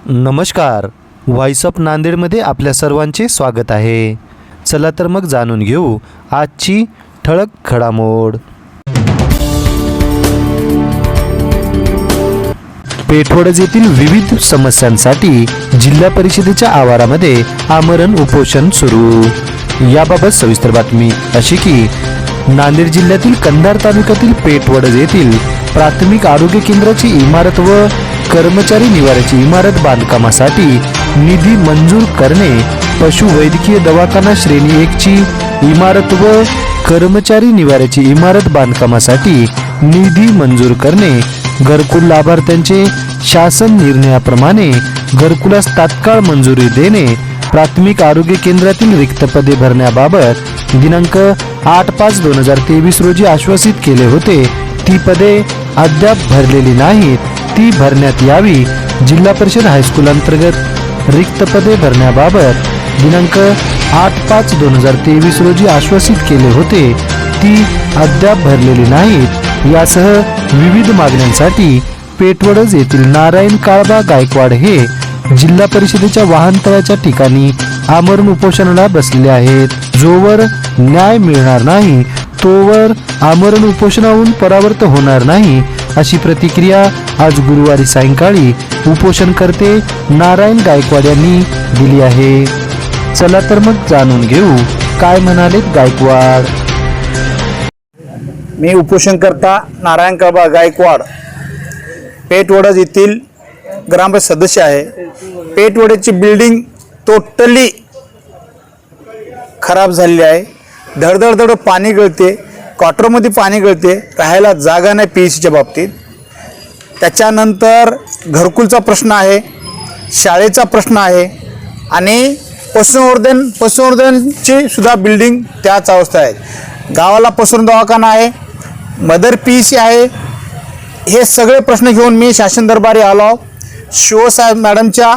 नमस्कार. Voice of नांदेडमध्ये आपल्या सर्वांचे स्वागत आहे. चला तर मग जाणून घेऊ आजची ठळक घडामोड. पेठवडज येथील विविध समस्यांसाठी जिल्हा परिषदेच्या आवारामध्ये आमरण उपोषण सुरू. याबाबत सविस्तर बातमी अशी की नांदेड जिल्ह्यातील कंधार तालुक्यातील पेठवडज येथील प्राथमिक आरोग्य केंद्राची इमारत व कर्मचारी निवाऱ्याची इमारत बांधकामासाठी निधी मंजूर करणे, पशुवैद्यकीय दवाखाना श्रेणी 1 ची इमारत व कर्मचारी निवाऱ्याची इमारत बांधकामासाठी निधी मंजूर करणे, घरकुल लाभार्थ्यांचे शासन निर्णयाप्रमाणे घरकुलास तात्काळ मंजुरी देणे, प्राथमिक आरोग्य केंद्रातील रिक्त पदे भरण्याबाबत दिनांक 8/5/2023 रोजी आश्वासित केले होते. ती पदे अद्याप भरलेली नाहीत, ती भरण्यात यावी. जिल्हा परिषद हायस्कूल अंतर्गत रिक्त पदे भरण्याबाबत दिनांक 8/5/2023 रोजी आश्वासित केले होते, ती अद्याप भरलेली नाहीत. यासह विविध मागण्यांसाठी पेठवडज येथील नारायण काळबा गायकवाड हे जिल्हा परिषदेच्या वाहनतळाच्या ठिकाणी आमरण उपोषणाला बसलेले आहेत. जोवर न्याय मिळणार नाही तोवर आमरण उपोषणाहून परावर्त होणार नाही, अशी प्रतिक्रिया आज गुरुवारी सायंकाळी उपोषणकर्ते नारायण गायकवाड यांनी दिली आहे. चला तर मग जाणून घेऊ काय म्हणालेत गायकवाड. मी उपोषणकर्ता नारायण काळबा गायकवाड पेठवडज येथील ग्रामपंचायत सदस्य आहे. पेठवडजची बिल्डिंग टोटली खराब झालेली आहे. धडधड पाणी गळते, क्वार्टरमध्ये पाणी गळते, राहायला जागा नाही PECच्या बाबतीत. त्याच्यानंतर घरकुलचा प्रश्न आहे, शाळेचा प्रश्न आहे आणि पशुसंवर्धनची सुद्धा बिल्डिंग त्याच अवस्था आहे. गावाला पशुसंवर्धन दवाखाना आहे, मदर PEC आहे. हे सगळे प्रश्न घेऊन मी शासन दरबारी आलो. शिवसाहेब मॅडमच्या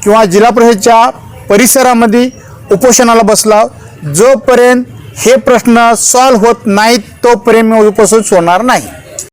किंवा जिल्हा परिषदेच्या परिसरामध्ये उपोषणाला बसला. जोपर्यंत हे प्रश्न सॉल्व्ह होत नाहीत तोपर्यंत मी उपोषण सोडणार नाही.